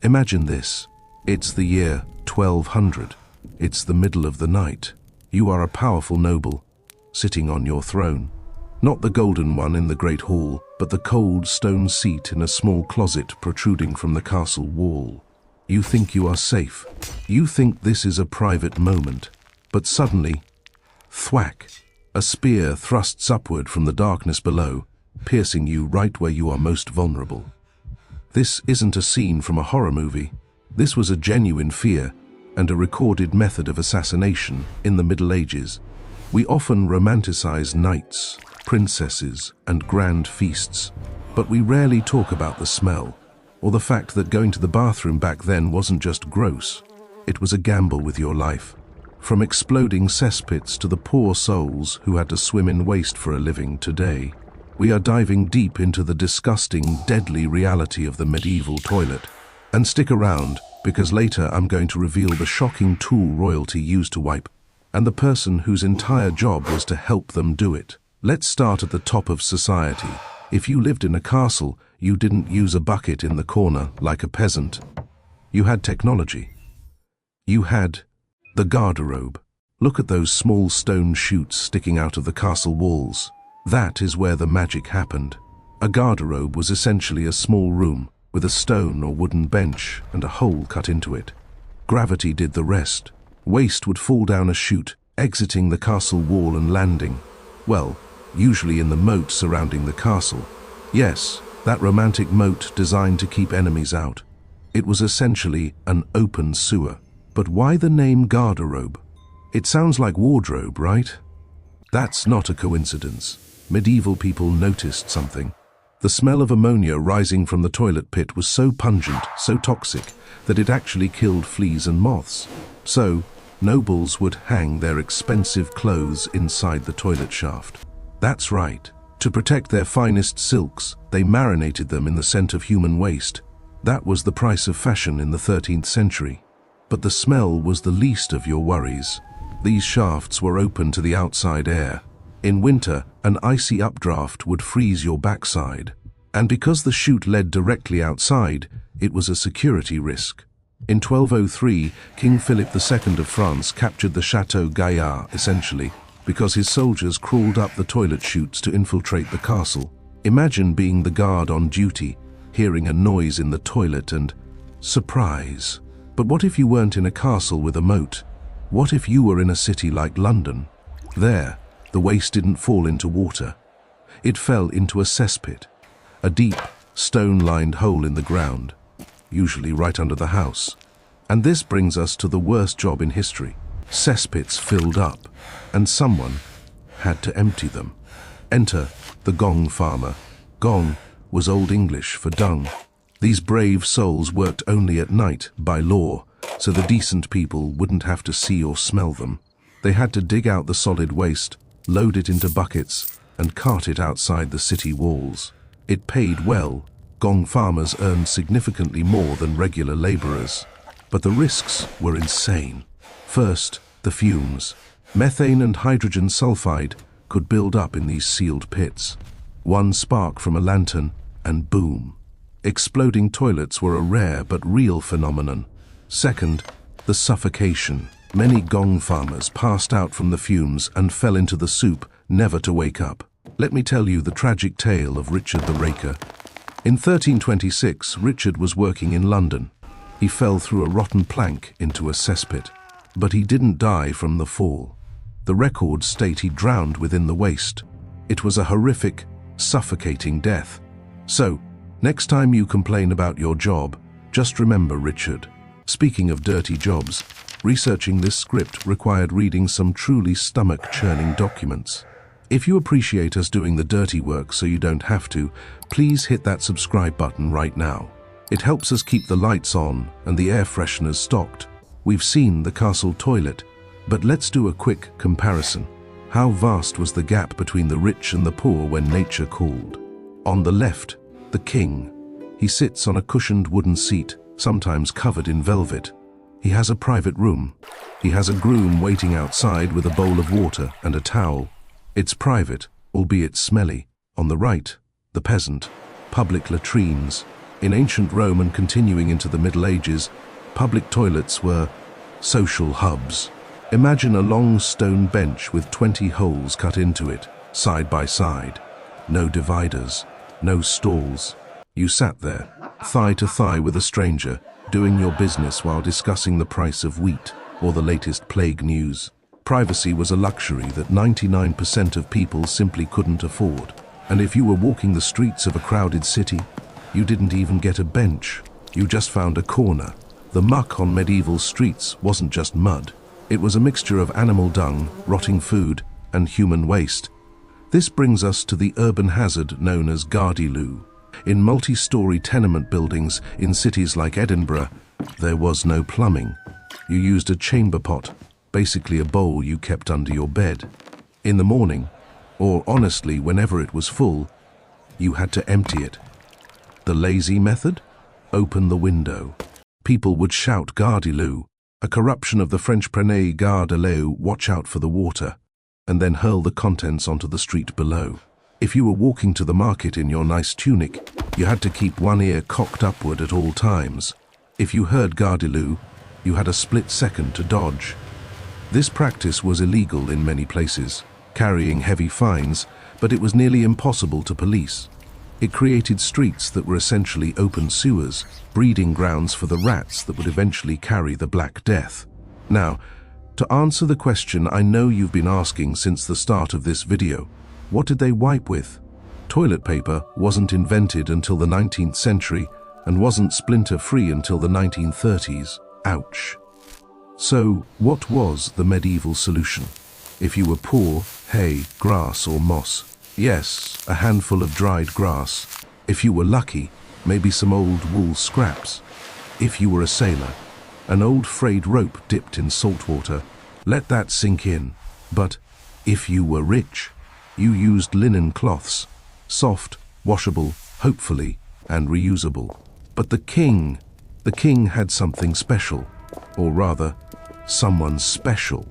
Imagine this. It's the year 1200. It's the middle of the night. You are a powerful noble, sitting on your throne. Not the golden one in the great hall, but the cold stone seat in a small closet protruding from the castle wall. You think you are safe. You think this is a private moment. But suddenly, thwack! A spear thrusts upward from the darkness below, piercing you right where you are most vulnerable. This isn't a scene from a horror movie. This was a genuine fear and a recorded method of assassination in the Middle Ages. We often romanticize knights, princesses, and grand feasts, but we rarely talk about the smell, or the fact that going to the bathroom back then wasn't just gross, it was a gamble with your life. From exploding cesspits to the poor souls who had to swim in waste for a living today, we are diving deep into the disgusting, deadly reality of the medieval toilet. And stick around, because later I'm going to reveal the shocking tool royalty used to wipe, and the person whose entire job was to help them do it. Let's start at the top of society. If you lived in a castle, you didn't use a bucket in the corner like a peasant. You had technology. You had the garderobe. Look at those small stone chutes sticking out of the castle walls. That is where the magic happened. A garderobe was essentially a small room with a stone or wooden bench and a hole cut into it. Gravity did the rest. Waste would fall down a chute, exiting the castle wall and landing, well, usually in the moat surrounding the castle. Yes, that romantic moat designed to keep enemies out. It was essentially an open sewer. But why the name garderobe? It sounds like wardrobe, right? That's not a coincidence. Medieval people noticed something. The smell of ammonia rising from the toilet pit was so pungent, so toxic, that it actually killed fleas and moths. So, nobles would hang their expensive clothes inside the toilet shaft. That's right. To protect their finest silks, they marinated them in the scent of human waste. That was the price of fashion in the 13th century. But the smell was the least of your worries. These shafts were open to the outside air. In winter, an icy updraft would freeze your backside. And because the chute led directly outside, it was a security risk. In 1203, King Philip II of France captured the Chateau Gaillard, essentially, because his soldiers crawled up the toilet chutes to infiltrate the castle. Imagine being the guard on duty, hearing a noise in the toilet and surprise. But what if you weren't in a castle with a moat? What if you were in a city like London? There, the waste didn't fall into water. It fell into a cesspit, a deep, stone-lined hole in the ground, usually right under the house. And this brings us to the worst job in history. Cesspits filled up, and someone had to empty them. Enter the Gong Farmer. Gong was Old English for dung. These brave souls worked only at night, by law, so the decent people wouldn't have to see or smell them. They had to dig out the solid waste, load it into buckets, and cart it outside the city walls. It paid well. Gong farmers earned significantly more than regular laborers. But the risks were insane. First, the fumes. Methane and hydrogen sulfide could build up in these sealed pits. One spark from a lantern, and boom. Exploding toilets were a rare but real phenomenon. Second, the suffocation. Many Gong farmers passed out from the fumes and fell into the soup, never to wake up. Let me tell you the tragic tale of Richard the Raker. In 1326, Richard was working in London. He fell through a rotten plank into a cesspit. But he didn't die from the fall. The records state he drowned within the waste. It was a horrific, suffocating death. So, next time you complain about your job, just remember Richard. Speaking of dirty jobs, researching this script required reading some truly stomach-churning documents. If you appreciate us doing the dirty work so you don't have to, please hit that subscribe button right now. It helps us keep the lights on and the air fresheners stocked. We've seen the castle toilet, but let's do a quick comparison. How vast was the gap between the rich and the poor when nature called? On the left, the king. He sits on a cushioned wooden seat, sometimes covered in velvet. He has a private room. He has a groom waiting outside with a bowl of water and a towel. It's private, albeit smelly. On the right, the peasant. Public latrines. In ancient Rome and continuing into the Middle Ages, public toilets were social hubs. Imagine a long stone bench with 20 holes cut into it, side by side. No dividers, no stalls. You sat there, thigh to thigh with a stranger, doing your business while discussing the price of wheat or the latest plague news. Privacy was a luxury that 99% of people simply couldn't afford. And if you were walking the streets of a crowded city, you didn't even get a bench. You just found a corner. The muck on medieval streets wasn't just mud. It was a mixture of animal dung, rotting food, and human waste. This brings us to the urban hazard known as gardiloo. In multi-story tenement buildings in cities like Edinburgh, there was no plumbing. You used a chamber pot, basically a bowl you kept under your bed. In the morning, or honestly whenever it was full, you had to empty it. The lazy method? Open the window. People would shout gardiloo, a corruption of the French prenez garde-l'eau, watch out for the water, and then hurl the contents onto the street below. If you were walking to the market in your nice tunic, you had to keep one ear cocked upward at all times. If you heard gardiloo, you had a split second to dodge. This practice was illegal in many places, carrying heavy fines, but it was nearly impossible to police. It created streets that were essentially open sewers, breeding grounds for the rats that would eventually carry the Black Death. Now, to answer the question I know you've been asking since the start of this video, what did they wipe with? Toilet paper wasn't invented until the 19th century and wasn't splinter-free until the 1930s. Ouch. So, what was the medieval solution? If you were poor, hay, grass or moss. Yes, a handful of dried grass. If you were lucky, maybe some old wool scraps. If you were a sailor, an old frayed rope dipped in salt water. Let that sink in. But if you were rich, you used linen cloths, soft, washable, hopefully, and reusable. But the king had something special, or rather, someone special,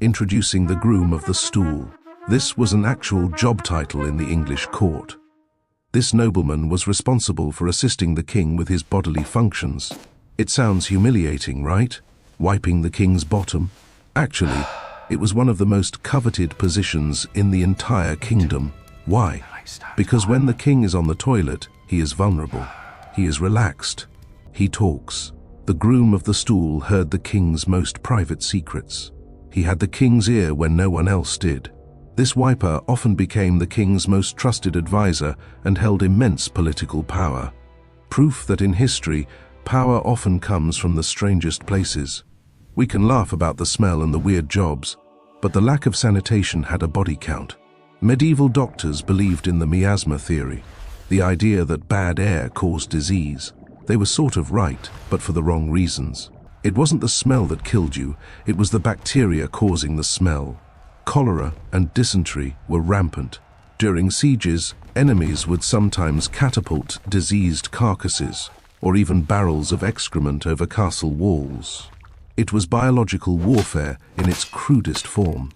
introducing the groom of the stool. This was an actual job title in the English court. This nobleman was responsible for assisting the king with his bodily functions. It sounds humiliating, right? Wiping the king's bottom. Actually, it was one of the most coveted positions in the entire kingdom. Why? Because when the king is on the toilet, he is vulnerable. He is relaxed. He talks. The groom of the stool heard the king's most private secrets. He had the king's ear when no one else did. This wiper often became the king's most trusted advisor and held immense political power. Proof that in history, power often comes from the strangest places. We can laugh about the smell and the weird jobs, but the lack of sanitation had a body count. Medieval doctors believed in the miasma theory, the idea that bad air caused disease. They were sort of right, but for the wrong reasons. It wasn't the smell that killed you, it was the bacteria causing the smell. Cholera and dysentery were rampant. During sieges, enemies would sometimes catapult diseased carcasses, or even barrels of excrement over castle walls. It was biological warfare in its crudest form.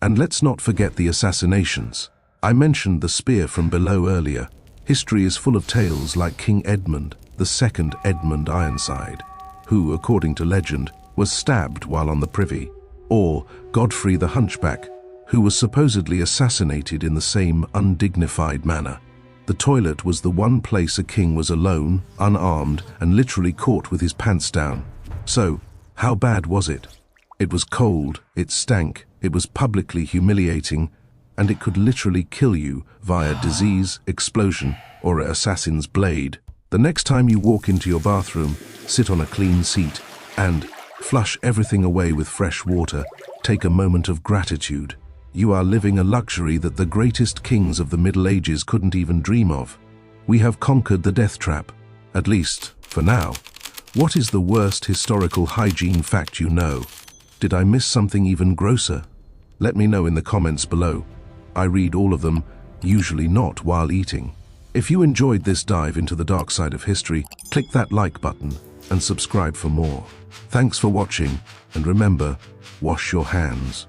And let's not forget the assassinations. I mentioned the spear from below earlier. History is full of tales like King Edmund, the second Edmund Ironside, who, according to legend, was stabbed while on the privy, or Godfrey the Hunchback, who was supposedly assassinated in the same undignified manner. The toilet was the one place a king was alone, unarmed, and literally caught with his pants down. So, how bad was it? It was cold, it stank, it was publicly humiliating, and it could literally kill you via disease, explosion, or an assassin's blade. The next time you walk into your bathroom, sit on a clean seat, and flush everything away with fresh water. Take a moment of gratitude. You are living a luxury that the greatest kings of the Middle Ages couldn't even dream of. We have conquered the death trap, at least for now. What is the worst historical hygiene fact you know? Did I miss something even grosser? Let me know in the comments below. I read all of them, usually not while eating. If you enjoyed this dive into the dark side of history, click that like button and subscribe for more. Thanks for watching, and remember, wash your hands.